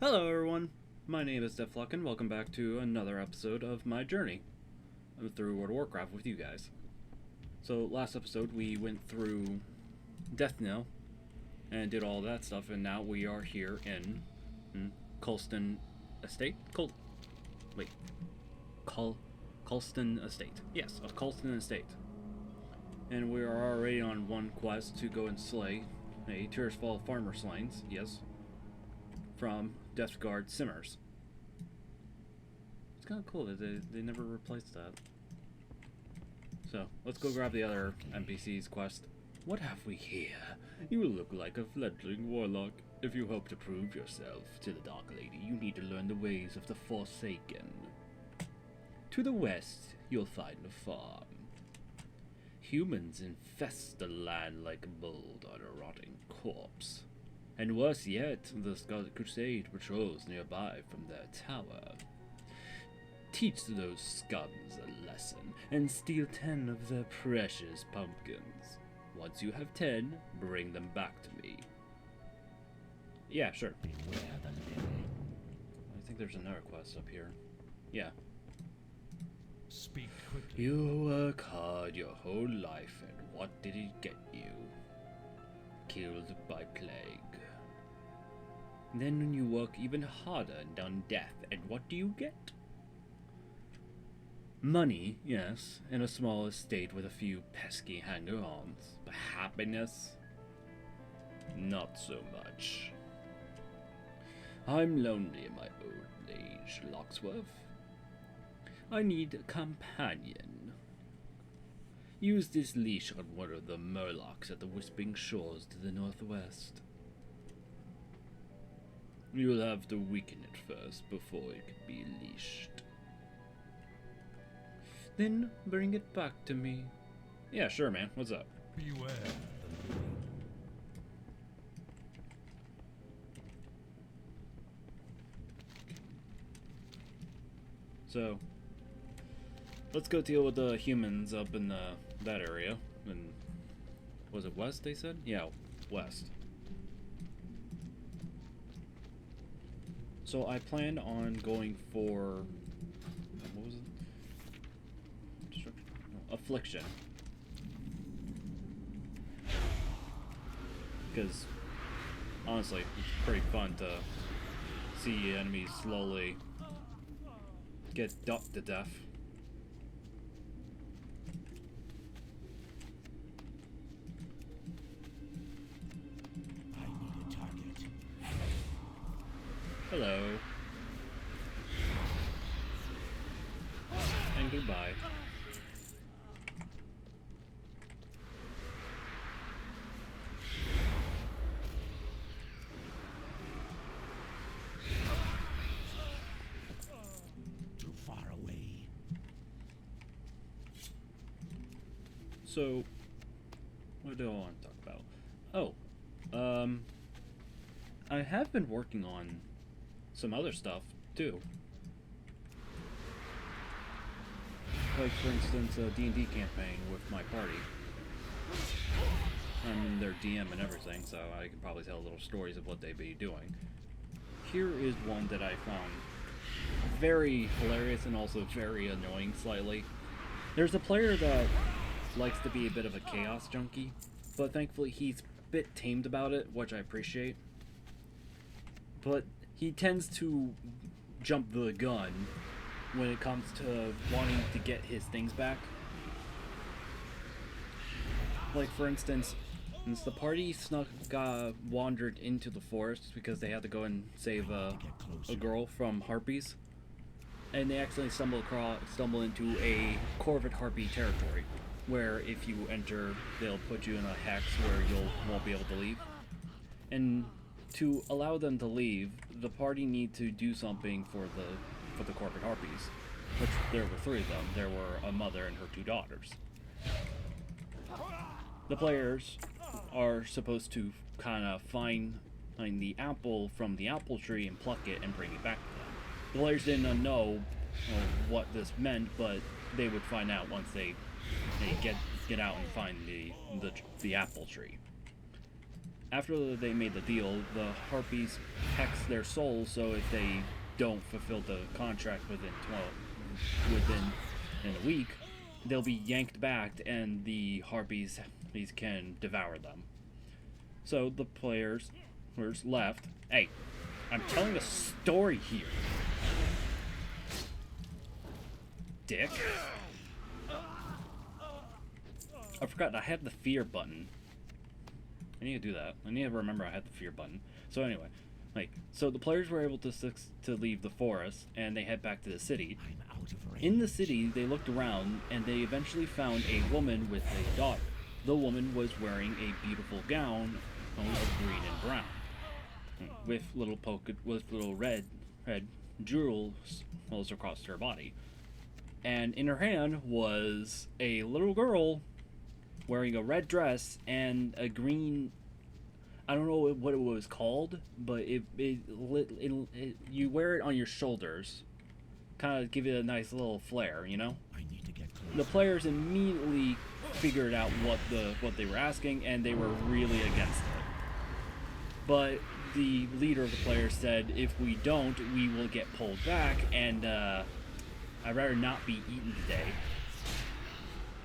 Hello everyone, my name is Defluck and welcome back to another episode of my journey through World of Warcraft with you guys. So last episode we went through Death Knell and did all that stuff, and now we are here in Colston Estate? Colston Estate. Yes, of Colston Estate. And we are already on one quest to go and slay a Tears Fall Farmer Slains, yes, from Death Guard Simmers. It's kind of cool that they never replaced that. So, let's go grab the other NPC's quest. What have we here? You look like a fledgling warlock. If you hope to prove yourself to the Dark Lady, you need to learn the ways of the Forsaken. To the west, you'll find a farm. Humans infest the land like mold on a rotting corpse. And worse yet, the Scarlet Crusaders patrols nearby from their tower. Teach those scums a lesson, and steal 10 of their precious pumpkins. Once you have 10, bring them back to me. Yeah, sure. Beware the lily. I think there's another quest up here. Yeah. Speak quickly. You work hard your whole life, and what did it get you? Killed by plague. Then you work even harder and done death, and what do you get? Money, yes, and a small estate with a few pesky hanger-ons. But happiness? Not so much. I'm lonely in my old age, Locksworth. I need a companion. Use this leash on one of the murlocs at the Whispering Shores to the northwest. You'll have to weaken it first before it can be leashed. Then bring it back to me. Yeah, sure, man. What's up? Beware the lily. So, let's go deal with the humans up in that area. And was it west, they said? Yeah, west. So I planned on going for, what was it? Destruction? No, Affliction. Because, honestly, it's pretty fun to see enemies slowly get ducked to death. I need a target. Hello. And goodbye. Too far away. So, what do I want to talk about? Oh, I have been working on some other stuff, too. Like, for instance, a D&D campaign with my party. I'm their DM and everything, so I can probably tell little stories of what they'd be doing. Here is one that I found very hilarious and also very annoying slightly. There's a player that likes to be a bit of a chaos junkie, but thankfully he's a bit tamed about it, which I appreciate. But he tends to jump the gun when it comes to wanting to get his things back. Like, for instance, since the party wandered into the forest because they had to go and save a girl from harpies, and they accidentally stumble into a Corvid harpy territory, where if you enter, they'll put you in a hex where you won't be able to leave. And to allow them to leave, the party need to do something for the Corvid harpies, which there were 3 of them. There were a mother and her 2 daughters. The players are supposed to kind of find the apple from the apple tree and pluck it and bring it back to them. The players didn't know what this meant, but they would find out once they get out and find the apple tree. after they made the deal, the Harpies hex their souls, so if they don't fulfill the contract within in a week, they'll be yanked back, and the Harpies these can devour them. So the players were left. Hey, I'm telling a story here, dick. I forgot I had the fear button. I need to do that. I need to remember I had the fear button. So anyway, so the players were able to leave the forest, and they head back to the city. I'm out of range. In the city, they looked around, and they eventually found a woman with a daughter. The woman was wearing a beautiful gown of green and brown, with little red jewels across her body. And in her hand was a little girl wearing a red dress and a green. I don't know what it was called, but you wear it on your shoulders, kind of give it a nice little flare, you know. I need to get close. The players immediately figured out what they were asking, and they were really against it. But the leader of the players said, if we don't, we will get pulled back, and I'd rather not be eaten today.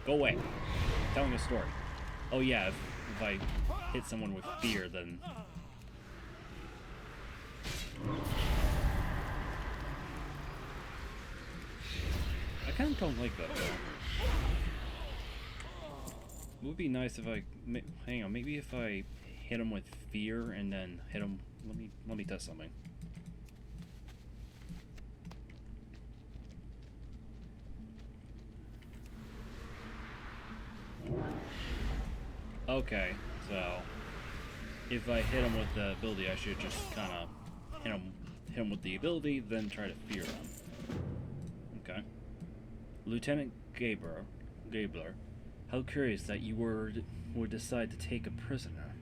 Go away. I'm telling a story. Oh yeah, if I hit someone with fear, then... I kind of don't like that, though. It would be nice if I... Hang on, maybe if I hit him with fear and then hit him... Let me test something. Okay, so if I hit him with the ability, I should just kind of hit him with the ability, then try to fear him. Okay. Lieutenant Gabler, how curious that you would decide to take a prisoner.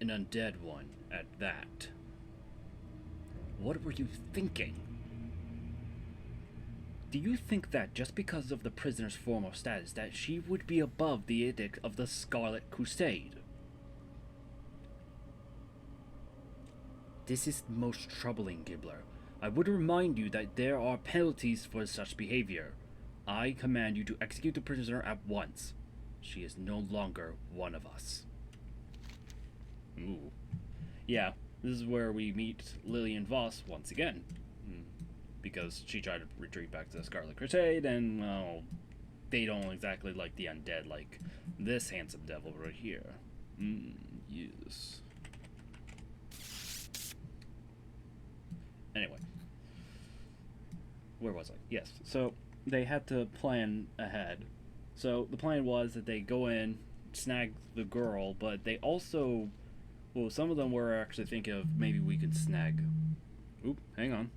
An undead one, at that. What were you thinking? Do you think that just because of the prisoner's formal status that she would be above the edict of the Scarlet Crusade? This is most troubling, Gibbler. I would remind you that there are penalties for such behavior. I command you to execute the prisoner at once. She is no longer one of us. Ooh. Yeah, this is where we meet Lillian Voss once again. Because she tried to retreat back to the Scarlet Crusade, and, well, they don't exactly like the undead like this handsome devil right here. Yes. Anyway. Where was I? Yes, so they had to plan ahead. So the plan was that they go in, snag the girl, but they also... Well, some of them were actually thinking of maybe we could snag... Oop, hang on.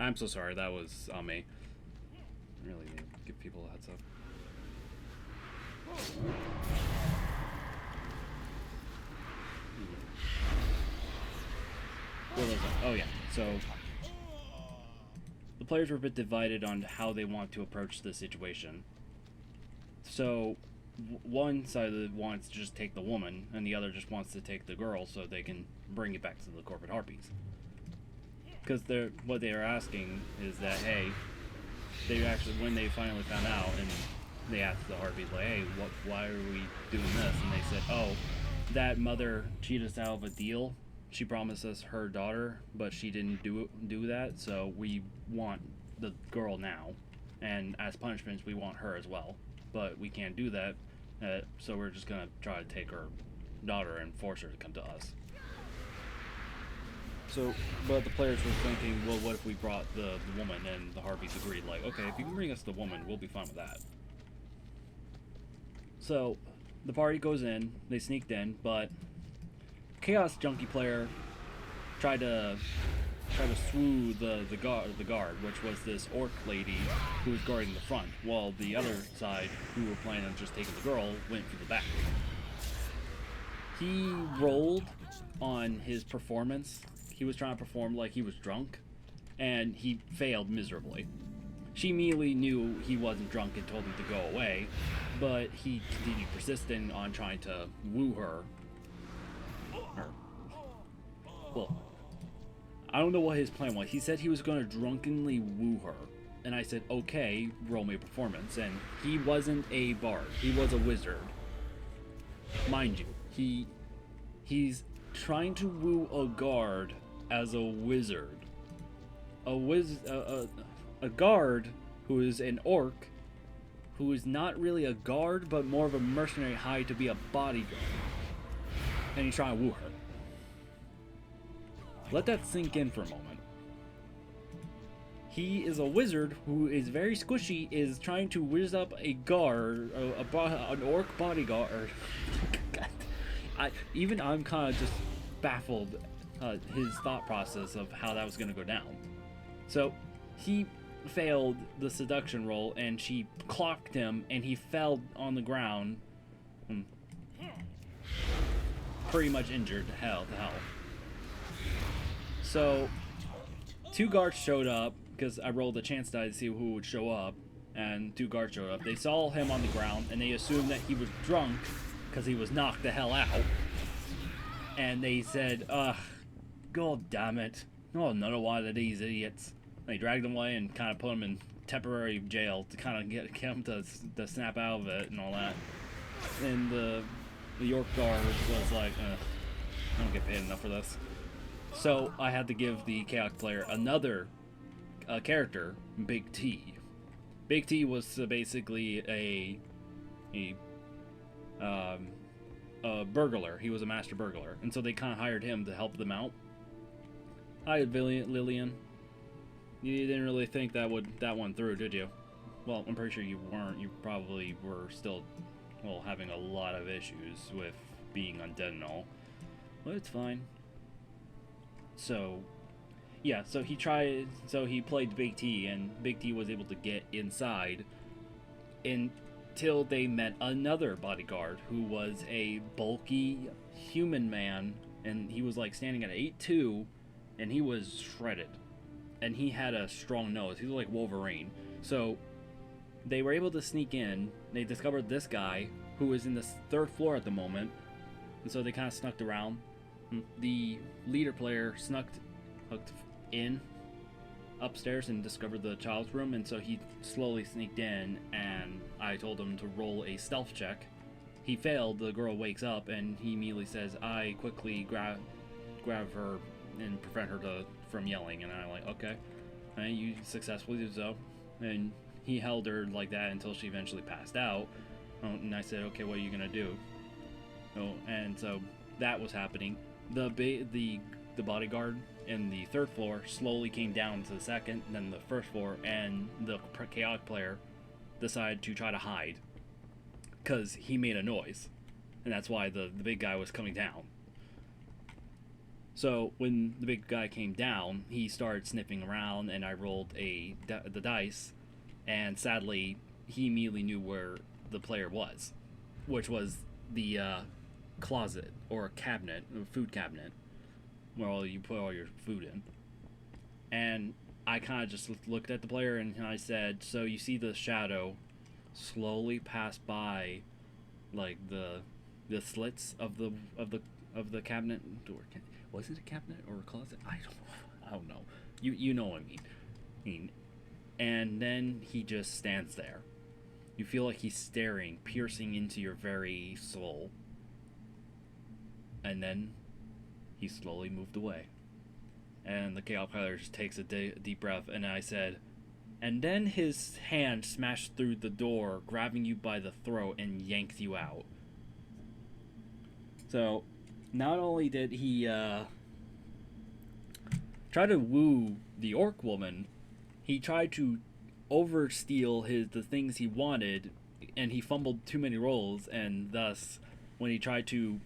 I'm so sorry, that was on me. Really need to give people a heads up. Where was I? Oh yeah, so the players were a bit divided on how they want to approach the situation. So one side wants to just take the woman, and the other just wants to take the girl so they can bring it back to the corporate harpies. Because what they are asking is that, hey, they actually, when they finally found out, and they asked the harpies, like, hey, why are we doing this? And they said, oh, that mother cheated us out of a deal. She promised us her daughter, but she didn't do that, so we want the girl now. And as punishments, we want her as well. But we can't do that, so we're just going to try to take her daughter and force her to come to us. So, but the players were thinking, well, what if we brought the woman? And the harpies agreed, like, okay, if you can bring us the woman, we'll be fine with that. So, the party goes in, they sneaked in, but Chaos Junkie player try to swoo the guard, which was this orc lady who was guarding the front, while the other side, who were planning on just taking the girl, went for the back. He rolled on his performance. He was trying to perform like he was drunk, and he failed miserably. She immediately knew he wasn't drunk and told him to go away, but he continued persisting on trying to woo her. Well, I don't know what his plan was. He said he was going to drunkenly woo her. And I said, okay, roll me a performance. And he wasn't a bard. He was a wizard. Mind you, he's trying to woo a guard as a wizard. A guard who is an orc, who is not really a guard, but more of a mercenary hired to be a bodyguard. And he's trying to woo her. Let that sink in for a moment. He is a wizard who is very squishy, is trying to whiz up a guard, an orc bodyguard. I'm kind of just baffled his thought process of how that was going to go down. So he failed the seduction roll, and she clocked him, and he fell on the ground, pretty much injured to hell. So, 2 guards showed up, because I rolled a chance die to see who would show up, and 2 guards showed up. They saw him on the ground, and they assumed that he was drunk, because he was knocked the hell out. And they said, god damn it. Oh, another one of these idiots. And they dragged him away and kind of put him in temporary jail to kind of get him to snap out of it and all that. And the York guard was like, I don't get paid enough for this. So I had to give the Chaos player another character, Big T. Big T was basically a burglar. He was a master burglar, and so they kind of hired him to help them out. Hi, Lillian. You didn't really think that went through, did you? Well, I'm pretty sure you weren't. You probably were still, well, having a lot of issues with being undead and all. But it's fine. So, yeah, so he played Big T, and Big T was able to get inside until they met another bodyguard who was a bulky human man, and he was like standing at 8'2", and he was shredded. And he had a strong nose. He was like Wolverine. So, they were able to sneak in. They discovered this guy, who was in the 3rd floor at the moment, and so they kind of snuck around. The leader player hooked in upstairs and discovered the child's room, and so he slowly sneaked in, and I told him to roll a stealth check. He failed. The girl wakes up, and he immediately says, I quickly grab her and prevent her from yelling, and I'm like, okay, and you successfully do so. And he held her like that until she eventually passed out. And I said, okay, what are you gonna do? And so that was happening. The bodyguard in the 3rd floor slowly came down to the 2nd, then the 1st floor, and the chaotic player decided to try to hide because he made a noise, and that's why the big guy was coming down. So when the big guy came down, he started sniffing around, and I rolled the dice, and sadly he immediately knew where the player was, which was the closet or cabinet, food cabinet, where you put all your food in. And I kind of just looked at the player, and I said, so you see the shadow slowly pass by, like the slits of the cabinet door. Was it a cabinet or a closet? I don't know. You know what I mean. And then he just stands there. You feel like he's staring, piercing into your very soul. And then he slowly moved away. And the Chaos Pilot just takes a deep breath, and I said, and then his hand smashed through the door, grabbing you by the throat and yanked you out. So, not only did he try to woo the orc woman, he tried to oversteal the things he wanted, and he fumbled too many rolls, and thus, when he tried to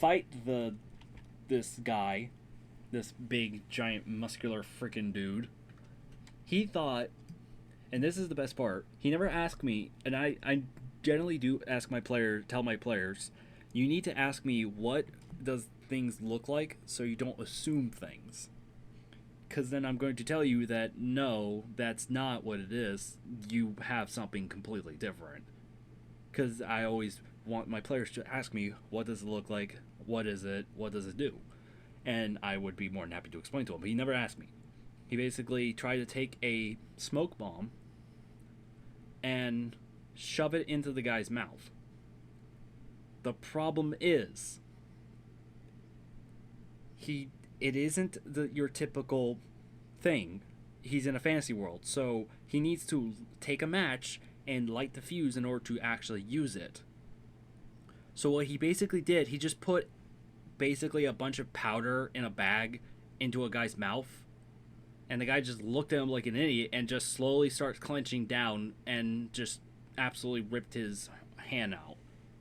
fight this guy this big, giant, muscular freaking dude. He thought, and this is the best part, he never asked me, and I generally do ask tell my players, you need to ask me what does things look like so you don't assume things. Because then I'm going to tell you that no, that's not what it is. You have something completely different. Because I always want my players to ask me, what does it look like? What is it? What does it do? And I would be more than happy to explain to him, but he never asked me. He basically tried to take a smoke bomb and shove it into the guy's mouth. The problem is, it isn't your typical thing. He's in a fantasy world, so he needs to take a match and light the fuse in order to actually use it. So what he basically did, he just put basically a bunch of powder in a bag into a guy's mouth, and the guy just looked at him like an idiot and just slowly starts clenching down and just absolutely ripped his hand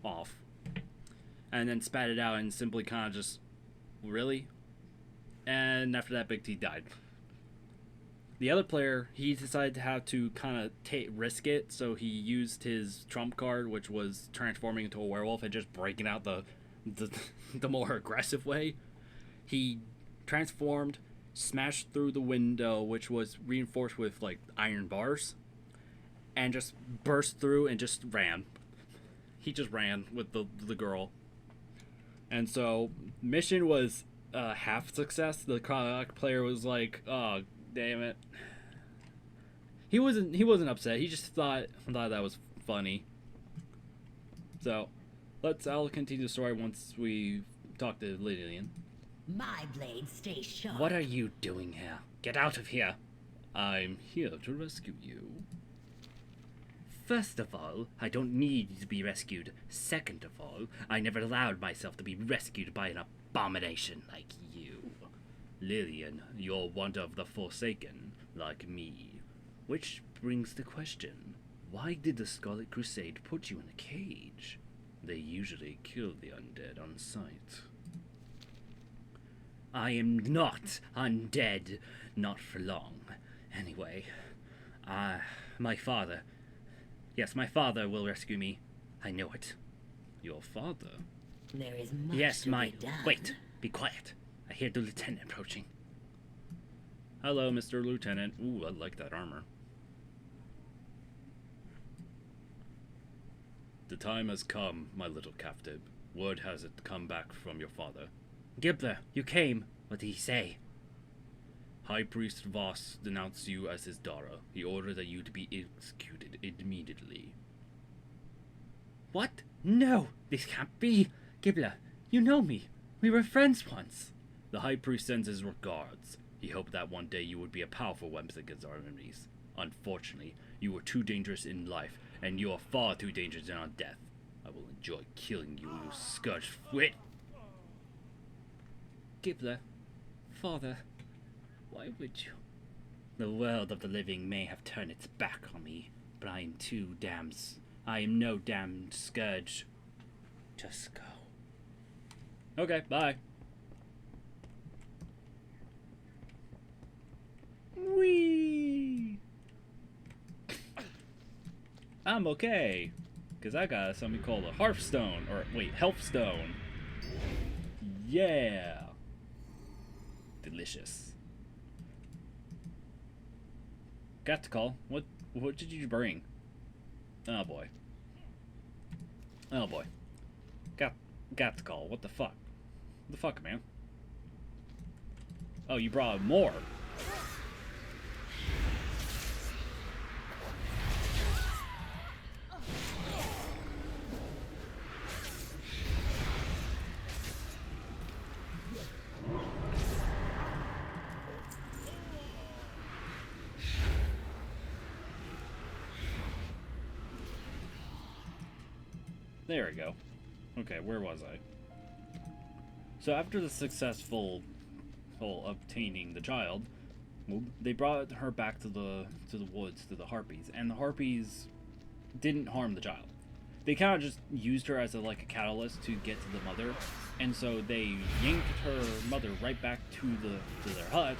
off, and then spat it out and simply kind of just, really? And after that, Big T died. The other player, he decided to have to kind of risk it, so he used his trump card, which was transforming into a werewolf and just breaking out the more aggressive way. He transformed, smashed through the window, which was reinforced with like iron bars, and just burst through and just ran. He just ran with the girl. And so mission was half success. The player was like, "Oh, damn it." He wasn't upset. He just thought that was funny. So, I'll continue the story once we talk to Lillian. My blade stays sharp. What are you doing here? Get out of here. I'm here to rescue you. First of all, I don't need to be rescued. Second of all, I never allowed myself to be rescued by an abomination like you. Lillian, you're one of the Forsaken, like me. Which brings the question, why did the Scarlet Crusade put you in a cage? They usually kill the undead on sight. I am not undead. Not for long. Anyway, my father... Yes, my father will rescue me. I know it. Your father? There is much Yes, to my... be done. Wait, be quiet. I hear the lieutenant approaching. Hello, Mr. Lieutenant. Ooh, I like that armor. The time has come, my little captive. Word has it come back from your father. Gibbler, you came. What did he say? High Priest Voss denounced you as his daughter. He ordered that you to be executed immediately. What? No, this can't be. Gibbler, you know me. We were friends once. The High Priest sends his regards. He hoped that one day you would be a powerful weapon against our enemies. Unfortunately, you were too dangerous in life, and you are far too dangerous in our death. I will enjoy killing you, you scourge wit. Gibbler, father, why would you? The world of the living may have turned its back on me, but I am no damn scourge. Just go. Okay, bye. Whee! I'm okay, because I got something called a Hearthstone, or wait, Healthstone. Yeah. Delicious. Got to call. What did you bring? Oh boy. Oh boy. Got to call. What the fuck? What the fuck, man? Oh, you brought more. There we go. Okay, where was I? So after the successful obtaining the child, they brought her back to the woods, to the harpies, and the harpies didn't harm the child. they kind of just used her as like a catalyst to get to the mother, and so they yanked her mother right back to their hut,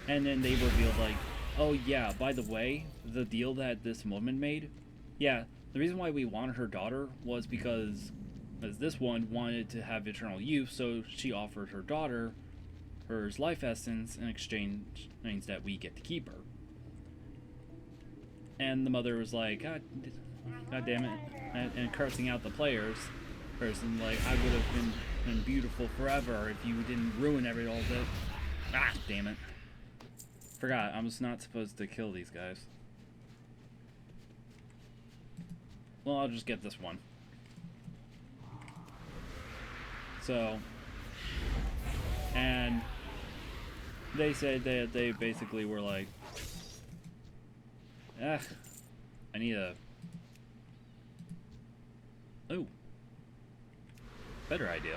and then they revealed like, oh yeah, by the way, the deal that this woman made, yeah, the reason why we wanted her daughter was because as this one wanted to have eternal youth, so she offered her daughter her life essence in exchange means that we get to keep her. And the mother was like, God damn it, and cursing out the players. Person like, I would have been beautiful forever if you didn't ruin all of it. Ah, damn it. Forgot, I was not supposed to kill these guys. Well, I'll just get this one. So, and they said that they basically were like, I need a... Oh. Better idea.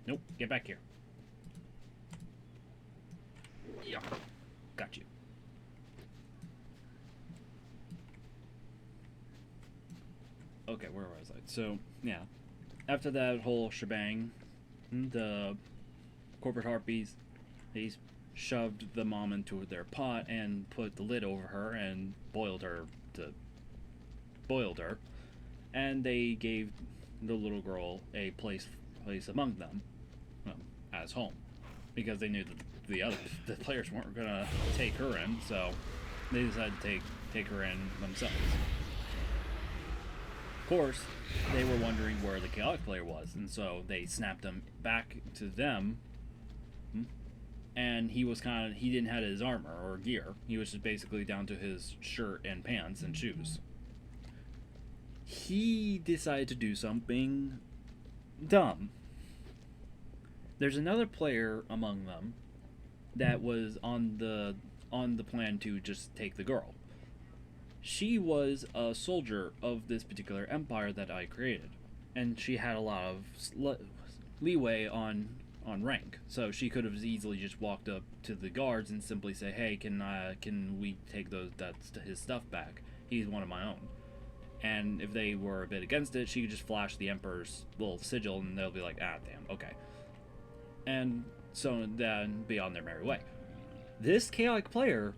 Nope, get back here. Yeah, got you. Okay, where was I? So, yeah. After that whole shebang, the corporate harpies, they shoved the mom into their pot and put the lid over her and boiled her. And they gave the little girl a place among them, as home, because they knew that the players weren't gonna take her in, so they decided to take her in themselves. Of course, they were wondering where the chaotic player was, and so they snapped him back to them. And he didn't have his armor or gear. He was just basically down to his shirt and pants and shoes. He decided to do something dumb. There's another player among them that was on the plan to just take the girl. She was a soldier of this particular empire that I created, and she had a lot of leeway on rank, so she could have easily just walked up to the guards and simply say, "Hey, can we take his stuff back? He's one of my own." And if they were a bit against it, she could just flash the Emperor's little sigil, and they'll be like, "Ah, damn, okay." And so then be on their merry way. This chaotic player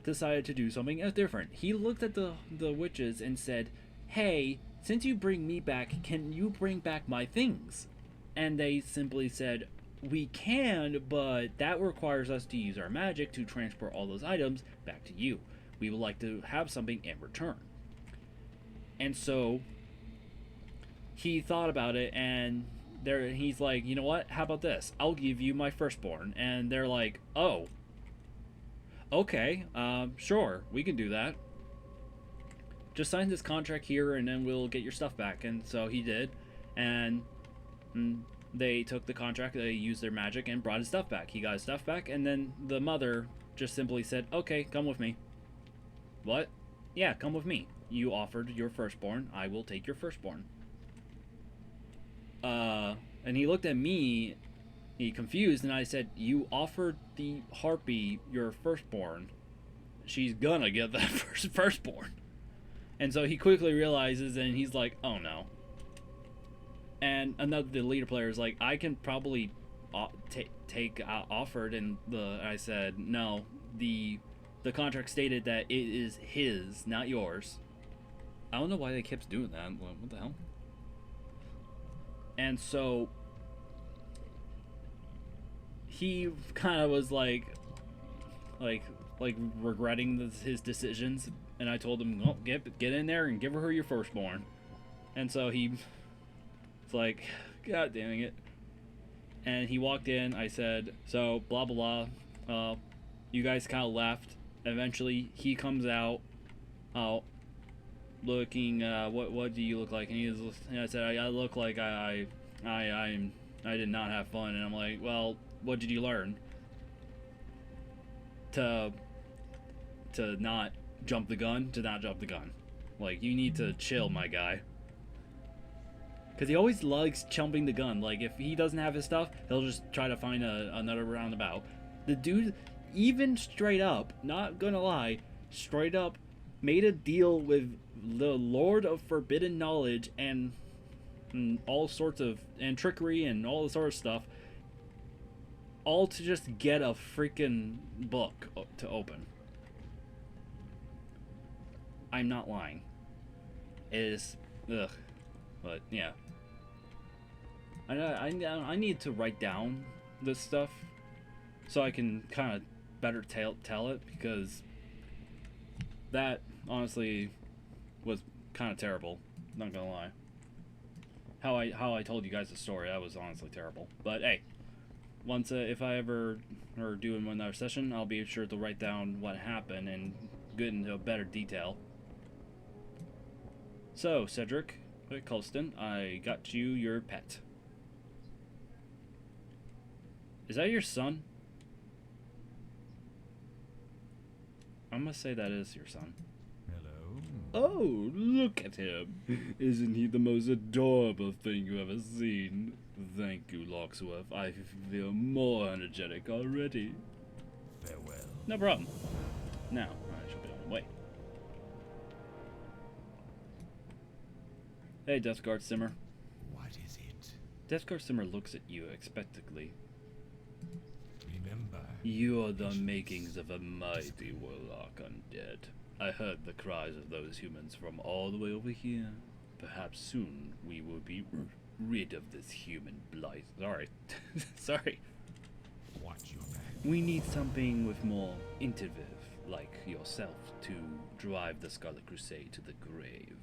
decided to do something different. He looked at the witches and said, "Hey, since you bring me back, can you bring back my things?" And they simply said, "We can, but that requires us to use our magic to transport all those items back to you. We would like to have something in return." And so he thought about it, and he's like, "You know what? How about this? I'll give you my firstborn." And they're like, "Oh, okay, sure, we can do that. Just sign this contract here, and then we'll get your stuff back." And so he did, and they took the contract, they used their magic, and brought his stuff back. He got his stuff back, and then the mother just simply said, "Okay, come with me." "What?" "Yeah, come with me. You offered your firstborn. I will take your firstborn." And he looked at me, he confused, and I said, "You offered the harpy your firstborn. She's gonna get that firstborn." And so he quickly realizes, and he's like, "Oh no." And the leader player is like, "I can probably take offered," and I said, "No, the contract stated that it is his, not yours." I don't know why they kept doing that. What the hell? And so he kind of was like regretting his decisions, and I told him, "Well, get in there and give her your firstborn." And so he was like, "God damn it." And he walked in. I said, "So blah blah blah." You guys kind of left. Eventually, he comes out, looking. What do you look like? And I said, "I look like I did not have fun." And I'm like, "Well, what did you learn?" To to not jump the gun, Like, you need to chill, my guy. Because he always likes jumping the gun. Like, if he doesn't have his stuff, he'll just try to find another roundabout. The dude, even straight up, not gonna lie, straight up made a deal with the Lord of Forbidden Knowledge and all sorts of, and trickery and all the sort of stuff, all to just get a freaking book to open. I'm not lying. It is, ugh, but yeah. I need to write down this stuff so I can kind of better tell it, because that honestly was kind of terrible. Not gonna lie. How I told you guys the story, that was honestly terrible. But hey, once if I ever are doing another session, I'll be sure to write down what happened and get into a better detail. So, Cedric Colston, I got you your pet. Is that your son? I'm gonna say that is your son. Hello. Oh, look at him. Isn't he the most adorable thing you've ever seen? Thank you, Locksworth. I feel more energetic already. Farewell. No problem. Now, I shall be on my way. Hey, Death Guard Simmer. What is it? Death Guard Simmer looks at you expectantly. Remember. You are the makings of a mighty warlock undead. I heard the cries of those humans from all the way over here. Perhaps soon we will be rid of this human blight. Sorry. Sorry. Watch your back. We need something with more intuitive, like yourself, to drive the Scarlet Crusade to the grave.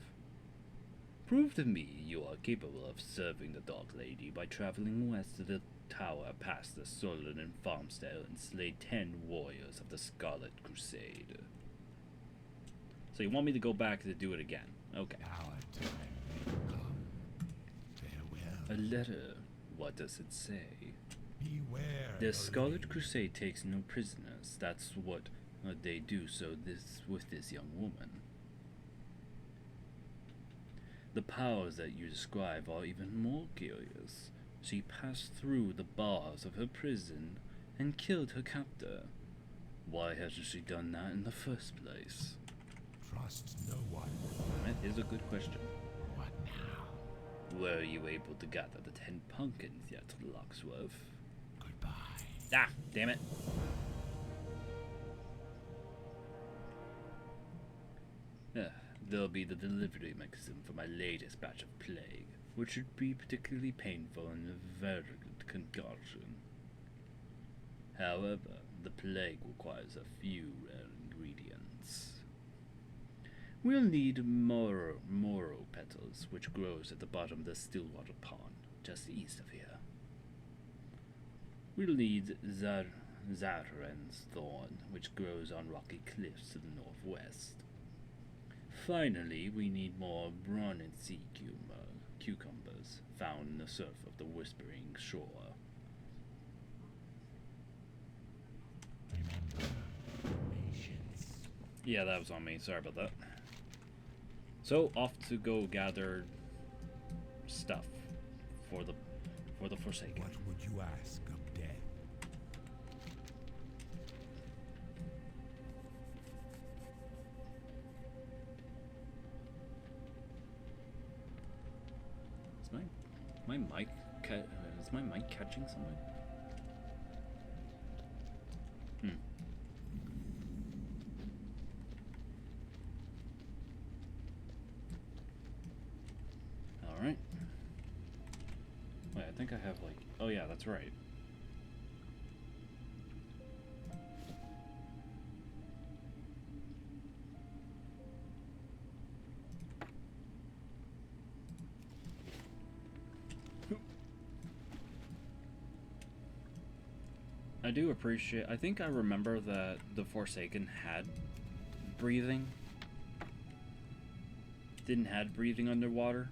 Prove to me you are capable of serving the Dark Lady by traveling west to the tower past the Solon farmstead and slay 10 warriors of the Scarlet Crusade. So you want me to go back to do it again? Okay. Our time may come. Farewell. A letter. What does it say? Beware. The the Scarlet lady. Crusade takes no prisoners. That's what they do. So with this young woman. The powers that you describe are even more curious. She passed through the bars of her prison and killed her captor. Why hasn't she done that in the first place? Trust no one. That is a good question. What now? Were you able to gather the 10 pumpkins yet, Locksworth? Goodbye. Ah, damn it. There'll be the delivery mechanism for my latest batch of plague, which should be particularly painful and a virulent concoction. However, the plague requires a few rare ingredients. We'll need moro petals, which grows at the bottom of the Stillwater Pond, just east of here. We'll need Zaren's thorn, which grows on rocky cliffs to the northwest. Finally, we need more Bron and sea cucumbers found in the surf of the Whispering Shore. Remember. Patience. Yeah, that was on me. Sorry about that. So, off to go gather stuff for the Forsaken. What would you ask of death? Is my mic catching something? Alright. Wait, I think I have like... Oh yeah, that's right. I do appreciate... I think I remember that the Forsaken had breathing. Didn't have breathing underwater.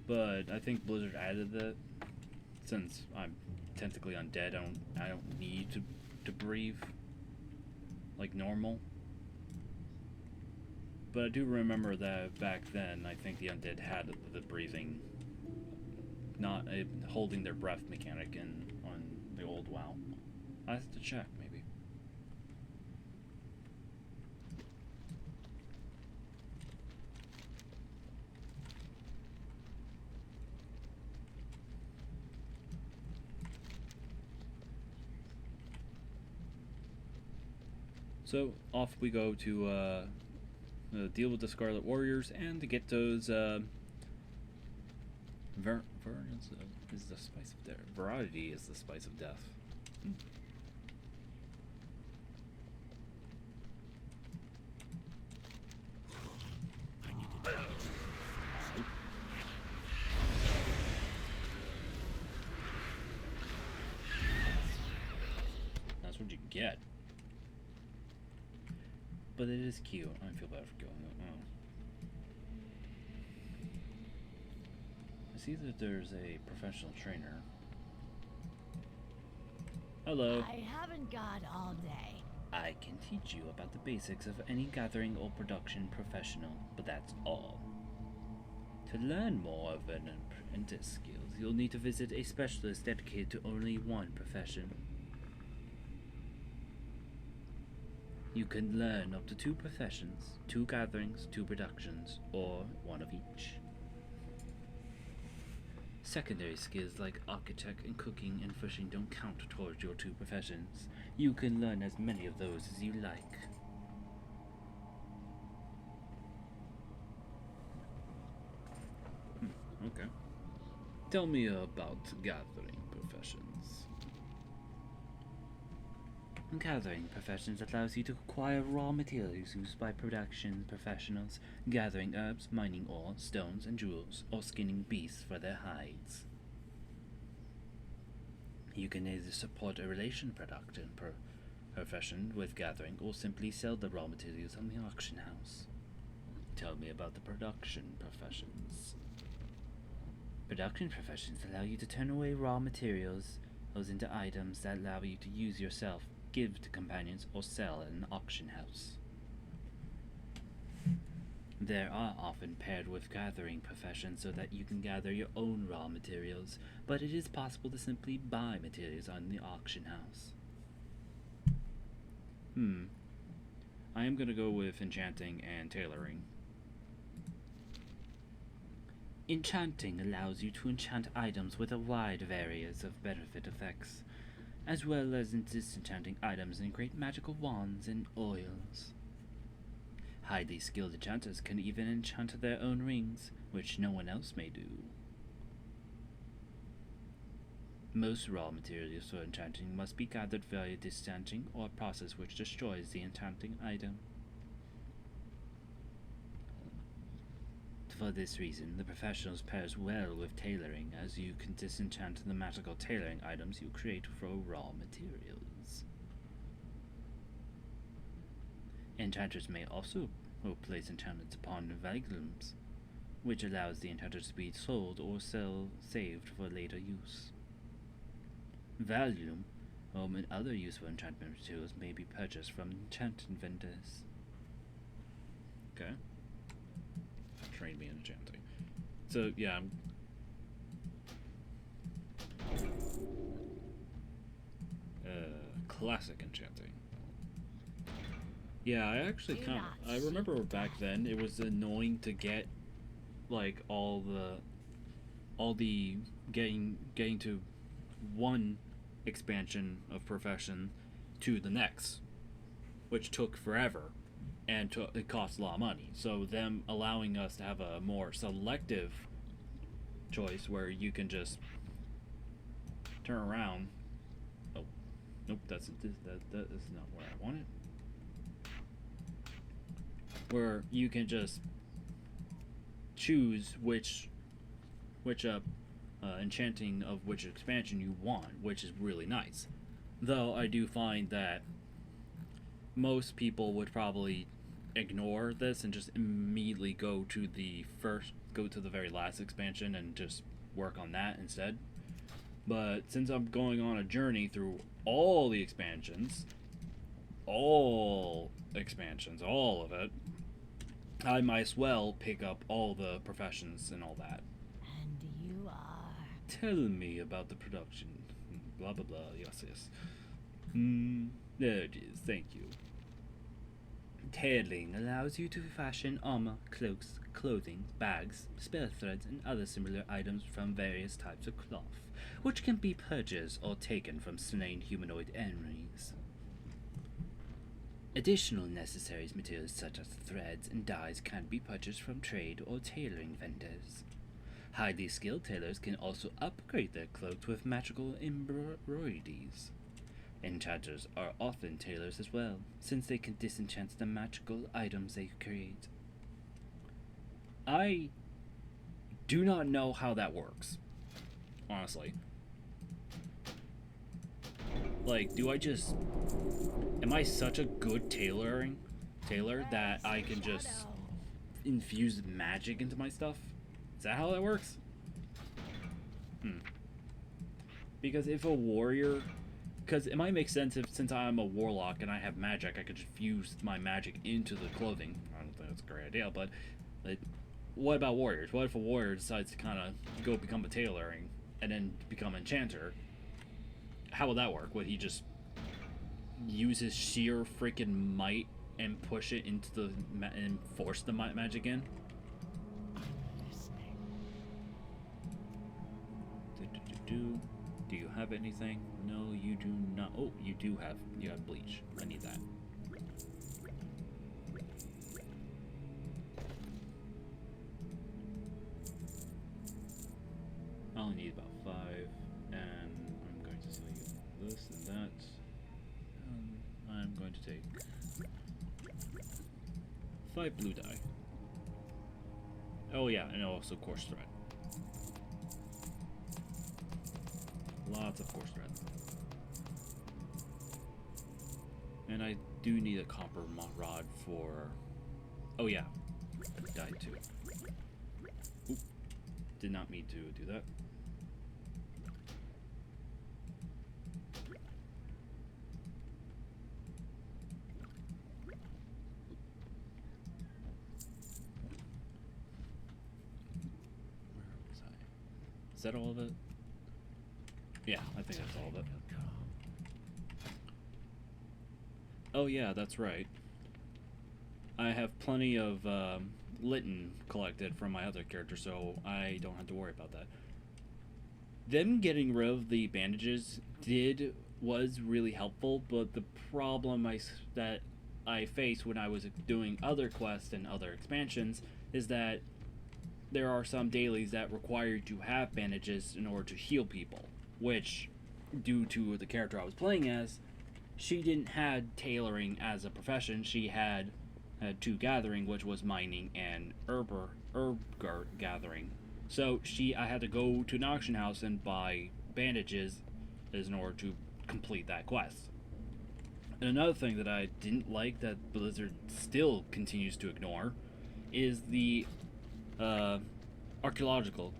But I think Blizzard added that. Since I'm technically undead, I don't need to breathe. like normal. But I do remember that back then, I think the undead had the breathing, not a holding their breath mechanic on the old WoW. I have to check, maybe. So off we go to deal with the Scarlet Warriors and to get those is the spice of death. Variety is the spice of death. That's what you get. But it is cute. I feel bad for going. I see that there's a professional trainer. Hello. I haven't got all day. I can teach you about the basics of any gathering or production professional, but that's all. To learn more of an apprentice skills, you'll need to visit a specialist dedicated to only one profession. You can learn up to 2 professions, 2 gatherings, 2 productions, or 1 of each. Secondary skills like architect and cooking and fishing don't count towards your 2 professions. You can learn as many of those as you like. Okay. Tell me about gathering professions. Gathering professions allows you to acquire raw materials used by production professionals, gathering herbs, mining ore, stones, and jewels, or skinning beasts for their hides. You can either support a relation production profession with gathering, or simply sell the raw materials on the auction house. Tell me about the production professions. Production professions allow you to turn away raw materials, those into items that allow you to use yourself, give to companions, or sell at an auction house. They are often paired with gathering professions so that you can gather your own raw materials, but it is possible to simply buy materials on the auction house. I am going to go with enchanting and tailoring. Enchanting allows you to enchant items with a wide variety of benefit effects, as well as disenchanting items and create magical wands and oils. Highly skilled enchanters can even enchant their own rings, which no one else may do. Most raw materials for enchanting must be gathered via disenchanting or a process which destroys the enchanting item. For this reason, the professionals pairs well with tailoring, as you can disenchant the magical tailoring items you create from raw materials. Enchanters may also place enchantments upon valiums, which allows the enchanters to be sold or saved for later use. Valium, and other useful enchantment materials may be purchased from enchanting vendors. Okay. Train me in enchanting. So yeah, classic enchanting. Yeah, I actually I remember back then it was annoying to get like all the getting to one expansion of profession to the next, which took forever. And it costs a lot of money. So them allowing us to have a more selective choice where you can just turn around. Oh, nope, that is not where I want it. Where you can just choose which enchanting of which expansion you want, which is really nice. Though I do find that most people would probably ignore this and just immediately go to the very last expansion and just work on that instead. But since I'm going on a journey through all the expansions, all expansions, all of it, I might as well pick up all the professions and all that. And you are... Tell me about the production. Blah blah blah. Yes, yes. There it is. Thank you. Tailoring allows you to fashion armor, cloaks, clothing, bags, spare threads, and other similar items from various types of cloth, which can be purchased or taken from slain humanoid enemies. Additional necessary materials such as threads and dyes can be purchased from trade or tailoring vendors. Highly skilled tailors can also upgrade their clothes with magical embroideries. Enchanters are often tailors as well, since they can disenchant the magical items they create. I do not know how that works, honestly. Like, do I just... Am I such a good tailor that I can just infuse magic into my stuff? Is that how that works? Because if a warrior... Because it might make sense if, since I'm a warlock and I have magic, I could just fuse my magic into the clothing. I don't think that's a great idea, but what about warriors? What if a warrior decides to kind of go become a tailor and then become an enchanter? How would that work? Would he just use his sheer freaking might and push it into the and force the magic in? Do you have anything? No, you do not. Oh, you do have. You have bleach. I need that. I only need about 5, and I'm going to sell you this and that. I'm going to take 5 blue dye. Oh yeah, and also coarse thread. Lots of coarse thread. And I do need a copper rod for... Oh yeah, dye too. Oop. Did not mean to do that. Where was I? Is that all of it? Yeah, I think that's all of it. Oh yeah, that's right. I have plenty of Litten collected from my other character, so I don't have to worry about that. Them getting rid of the bandages was really helpful, but the problem that I faced when I was doing other quests and other expansions is that there are some dailies that require you to have bandages in order to heal people, which, due to the character I was playing as, she didn't have tailoring as a profession. She had 2 gathering, which was mining and herb gathering. So I had to go to an auction house and buy bandages in order to complete that quest. And another thing that I didn't like that Blizzard still continues to ignore is the archaeologically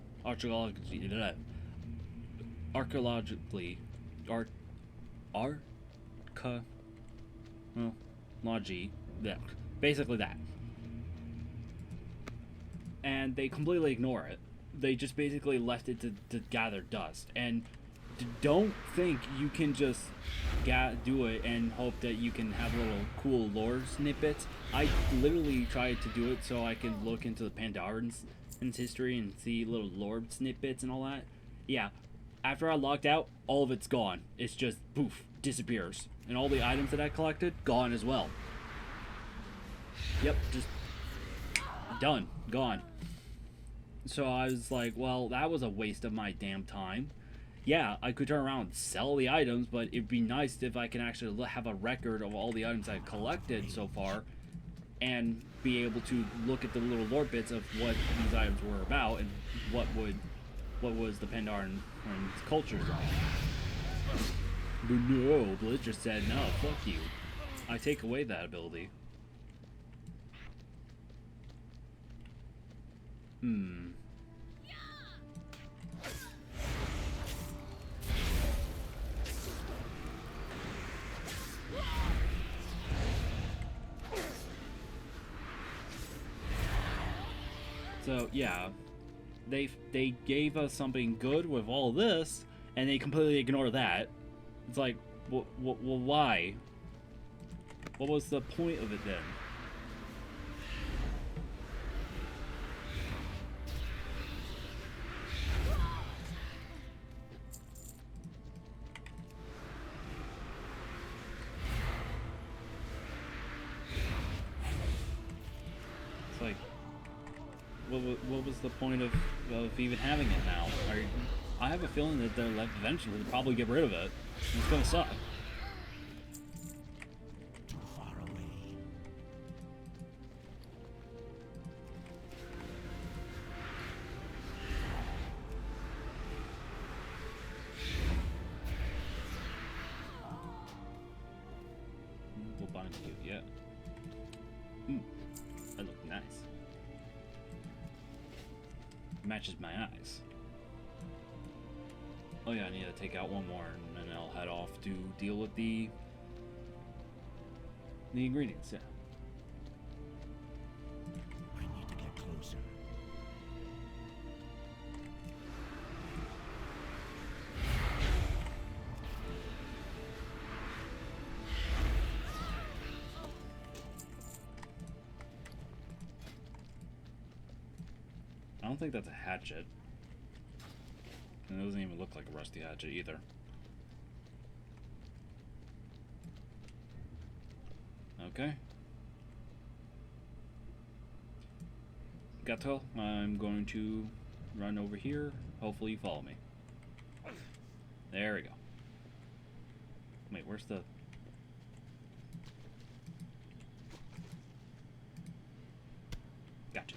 basically that. And they completely ignore it. They just basically left it to gather dust. And don't think you can just do it and hope that you can have little cool lore snippets. I literally tried to do it so I can look into the Pandaren history and see little lore snippets and all that. Yeah, after I logged out, all of it's gone. It's just poof, disappears. And all the items that I collected, gone as well. Yep, just done, gone. So I was like, well, that was a waste of my damn time. Yeah, I could turn around and sell the items, but it'd be nice if I can actually have a record of all the items I've collected so far and be able to look at the little lore bits of what these items were about and what was the Pandaren culture on. But no, Blizz just said, no, fuck you. I take away that ability. So yeah, they gave us something good with all this, and they completely ignore that. It's like, well, why? What was the point of it then? It's like, what was the point of even having it now? I have a feeling that they'll eventually probably get rid of it. It's gonna suck. Too far away. We'll bind you, yeah. That looked nice. Matches my eyes. Oh yeah, I need to take out one more, and then I'll head off to deal with the ingredients. Yeah. I need to get closer. I don't think that's a hatchet. And it doesn't even look like a rusty hatchet either. Okay. Gato, I'm going to run over here. Hopefully you follow me. There we go. Wait, where's the... Gotcha.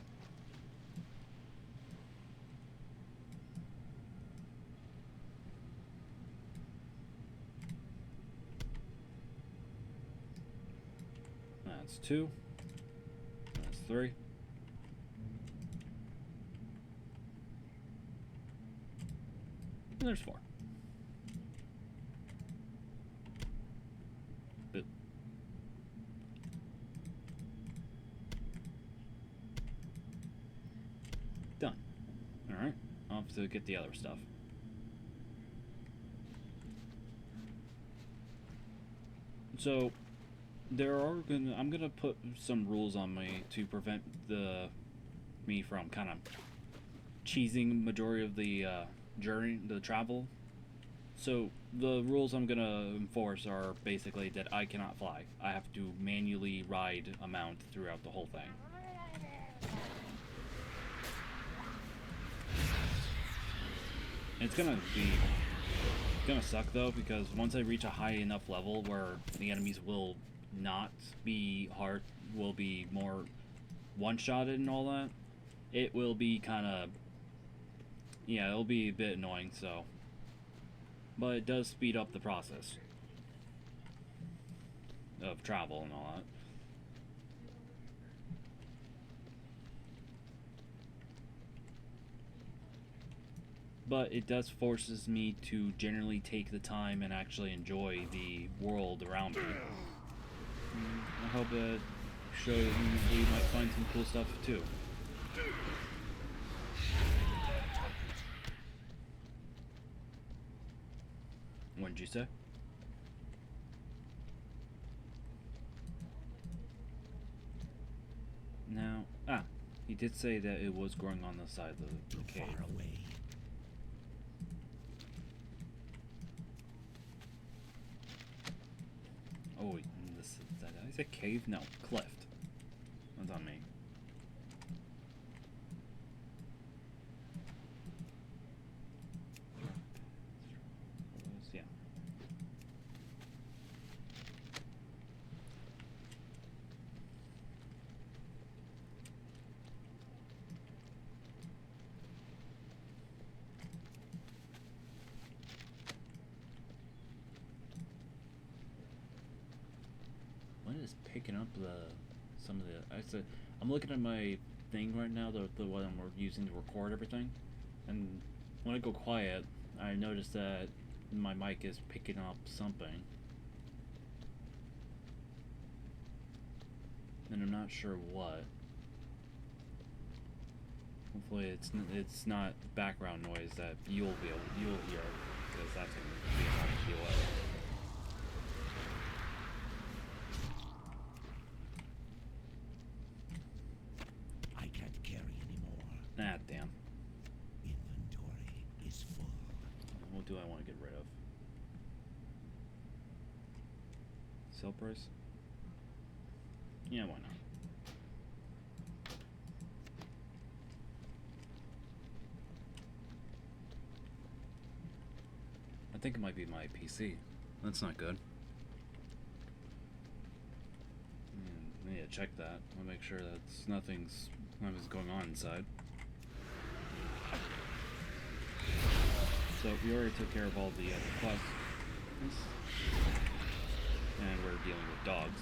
That's 2. That's 3. And there's 4. Boop. Done. Alright. I'll have to get the other stuff. So... I'm gonna put some rules on me to prevent me from kind of cheesing majority of the journey, the travel. So the rules I'm gonna enforce are basically that I cannot fly. I have to manually ride a mount throughout the whole thing. It's gonna suck though, because once I reach a high enough level where the enemies will not be hard, will be more one-shotted and all that, it will be kind of, yeah, it'll be a bit annoying, so. But it does speed up the process of travel and all that. But it does forces me to generally take the time and actually enjoy the world around me. I hope it shows we might find some cool stuff too. What did you say? Now, he did say that it was growing on the side of the cave. Too far away. Oh, wait, is it cave? No, cleft. That's on me. Yeah. What is picking up some of the... I'm looking at my thing right now, the one we're using to record everything, and when I go quiet, I notice that my mic is picking up something, and I'm not sure what. Hopefully it's not background noise that you'll hear, because that's gonna be hard to deal with. I can't carry anymore. Ah, damn. Inventory is full. What do I want to get rid of? Sell price? Yeah, why not? I think it might be my PC. That's not good. I need to check that. I'll make sure that nothing's going on inside. So we already took care of all the other quests. And we're dealing with dogs.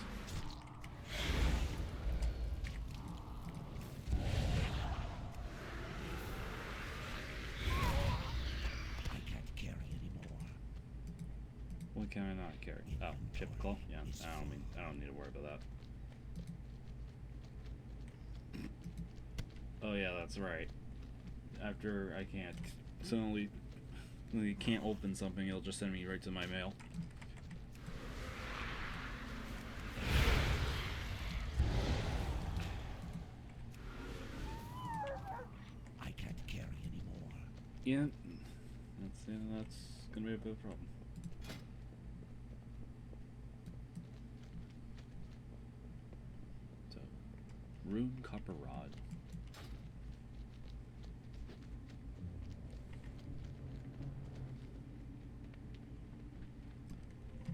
I can't carry anymore. What can I not carry? Oh, typical. Yeah, I don't need to worry about that. Oh yeah, that's right. After I can't suddenly you can't open something, it'll just send me right to my mail. I can't carry anymore. Yeah, that's gonna be a big problem. So, rune copper rod.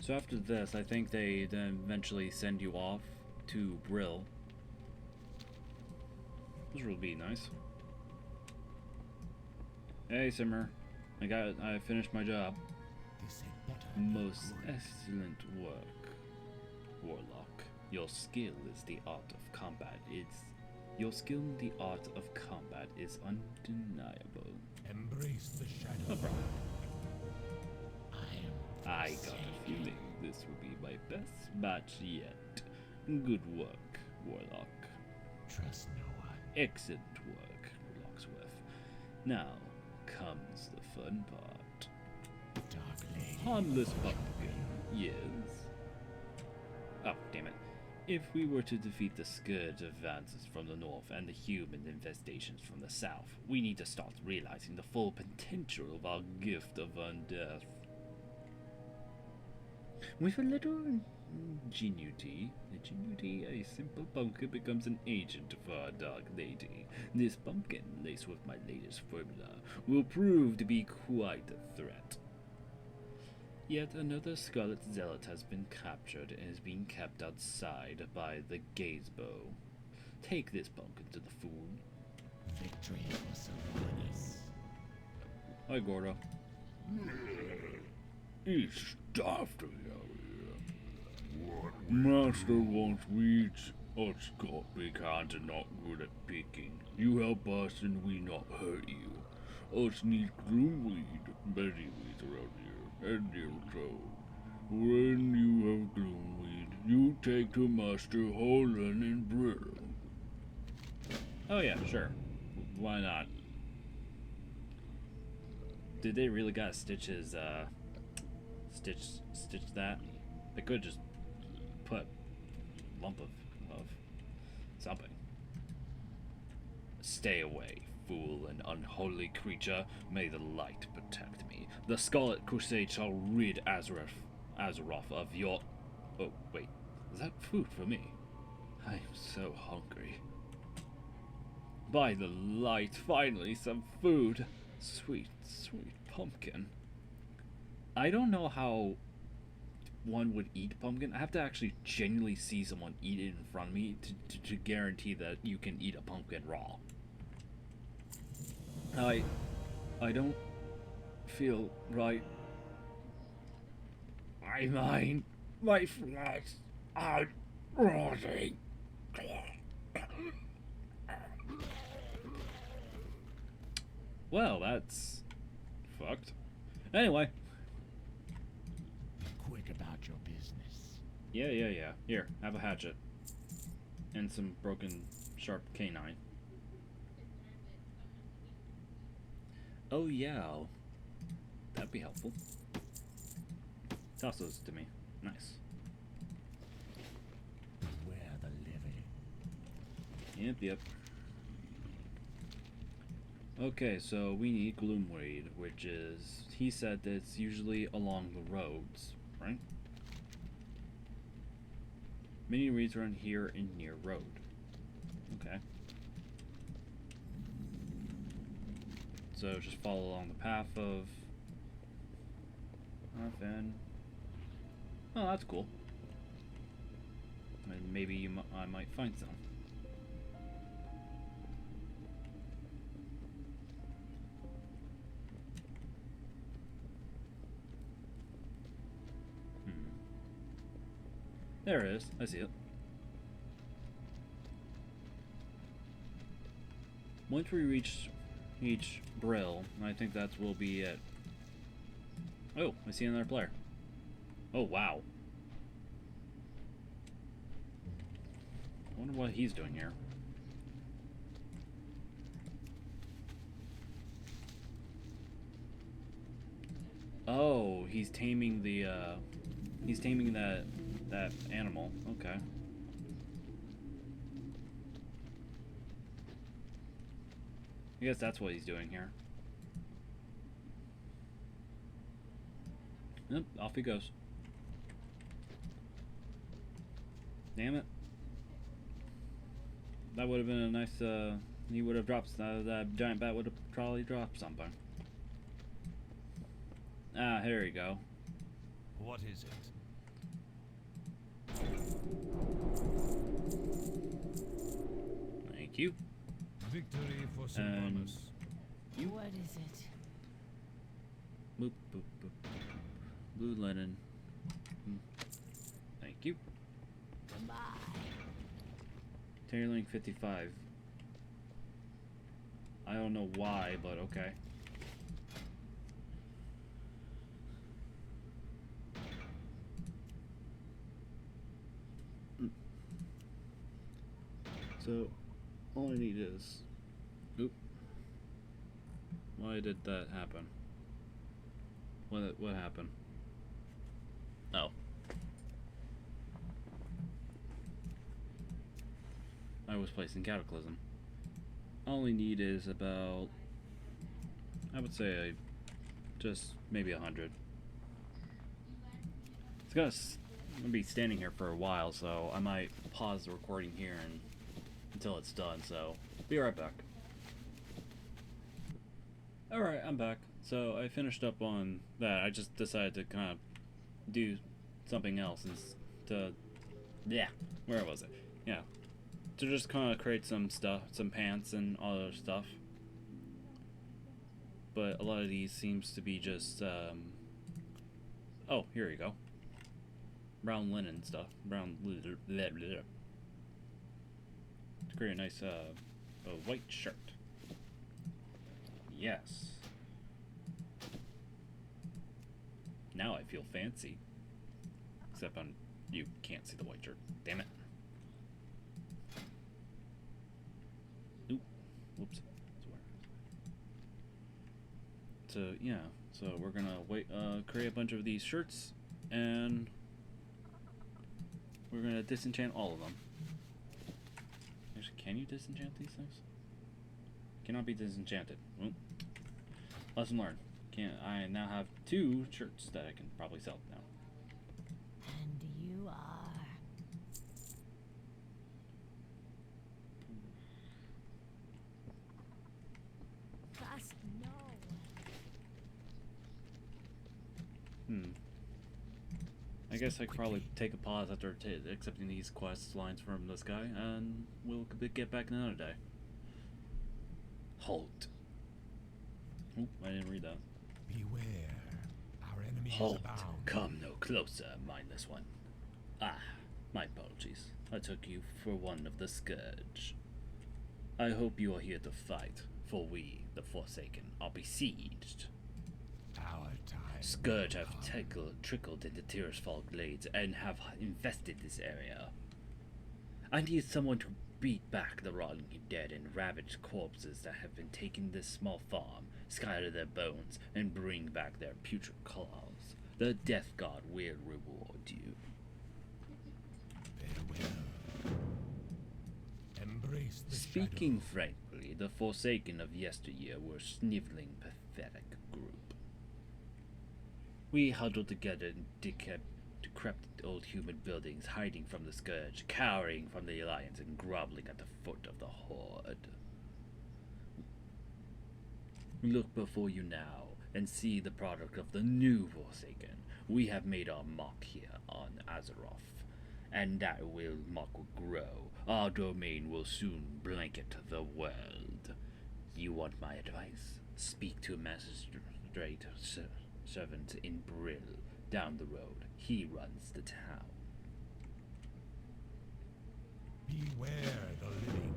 So after this, I think they then eventually send you off to Brill. This will be nice. Hey, Simmer. I finished my job. This had better be Most good. excellent work, Warlock. Your skill is the art of combat. Your skill in the art of combat is undeniable. Embrace the shadow. No problem. I I got a feeling this will be my best match yet. Good work, Warlock. trust no one. Excellent work, Locksworth. Now comes the fun part. Dark Lady. Harmless pumpkin, yes. Oh, damn it. If we were to defeat the scourge advances from the north and the human infestations from the south, we need to start realizing the full potential of our gift of undeath. With a little ingenuity, a simple pumpkin becomes an agent for our Dark Lady. This pumpkin, laced with my latest formula, will prove to be quite a threat. Yet another Scarlet Zealot has been captured and is being kept outside by the Gazebow. Take this pumpkin to the fool. Victory was upon us. Hi, Gordo. He's starved to hell here. Master wants weeds. Us got big hands and not good at picking. You help us and we not hurt you. Us need gloomweed, berry weeds around here, and so. When you have gloomweed, you take to Master Holland and Brill. Oh yeah, sure. Why not? Did they really gotta stitch his, stitch that? They could just put a lump of something. Stay away, fool and unholy creature. May the light protect me. The Scarlet Crusaders shall rid Azeroth of your... Oh, wait. Is that food for me? I am so hungry. By the light, finally some food. Sweet, sweet pumpkin. I don't know how one would eat pumpkin. I have to actually genuinely see someone eat it in front of me to guarantee that you can eat a pumpkin raw. I don't feel right. My flesh are rotting. Well, that's fucked. Anyway. Quick about your business. Yeah. Here, have a hatchet. And some broken, sharp canine. Oh yeah, that'd be helpful. Toss those to me. Nice. Beware the living. Yep. Okay, so we need Gloomweed, which is, he said that it's usually along the roads, right? Many reeds around here and near road. Okay. So just follow along the path of and oh, that's cool. And maybe I might find some. There it is. I see it. Once we reach Brill, I think that will be it. Oh, I see another player. Oh, wow. I wonder what he's doing here. Oh, he's taming the, he's taming that animal. Okay. I guess that's what he's doing here. Yep, off he goes. Damn it. That would have been a nice, he would have dropped, that giant bat would have probably dropped something. Ah, here you go. What is it? Thank you. Victory for And Sylvanas. you. What is it? Boop, boop, boop. Blue linen. Thank you. Goodbye. Tailing 55. I don't know why, but okay. So, all I need is... Oop. Why did that happen? What happened? Oh. I was placing Cataclysm. All I need is about... I would say just maybe 100. It's gonna be standing here for a while, so I might pause the recording here and until it's done, so be right back. Alright, I'm back. So I finished up on that. I just decided to kind of do something else to... Yeah, where was it? Yeah. To just kind of create some stuff, some pants and all other stuff. But a lot of these seems to be just, oh, here you go. Brown linen stuff. Brown... To create a nice, a white shirt. Yes. Now I feel fancy. Except you can't see the white shirt. Damn it. Oop. Whoops. So yeah. So we're gonna create a bunch of these shirts, and we're gonna disenchant all of them. Actually, can you disenchant these things? Cannot be disenchanted. Well, lesson learned. I now have 2 shirts that I can probably sell now. And you are. Fast no. I guess I could probably take a pause after accepting these quest lines from this guy, and we'll get back another day. Halt. Oh, I didn't read that. Beware. Our enemy Halt. is abound. Come no closer, mindless one. Ah, my apologies. I took you for one of the Scourge. I hope you are here to fight, for we, the Forsaken, are besieged. Our time. Scourge have trickled into Tirisfal Glades and have infested this area. I need someone to beat back the rotting dead and ravaged corpses that have been taking this small farm, scatter their bones, and bring back their putrid claws. The Death God will reward you. Farewell. Embrace the Speaking frankly, the Forsaken of yesteryear were a sniveling, pathetic group. We huddled together in decrepit old human buildings, hiding from the Scourge, cowering from the Alliance, and groveling at the foot of the Horde. Look before you now, and see the product of the new Forsaken. We have made our mark here on Azeroth, and that mark will grow. Our domain will soon blanket the world. You want my advice? Speak to a magistrate servant in Brill, down the road. He runs the town. Beware the living.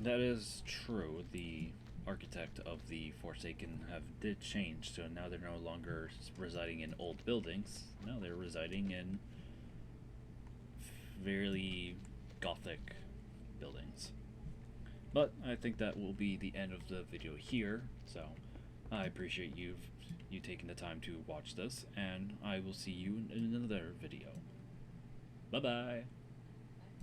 That is true. The architect of the Forsaken did change, so now they're no longer residing in old buildings. Now they're residing in fairly gothic buildings. But I think that will be the end of the video here, so I appreciate you taking the time to watch this, and I will see you in another video. Bye bye!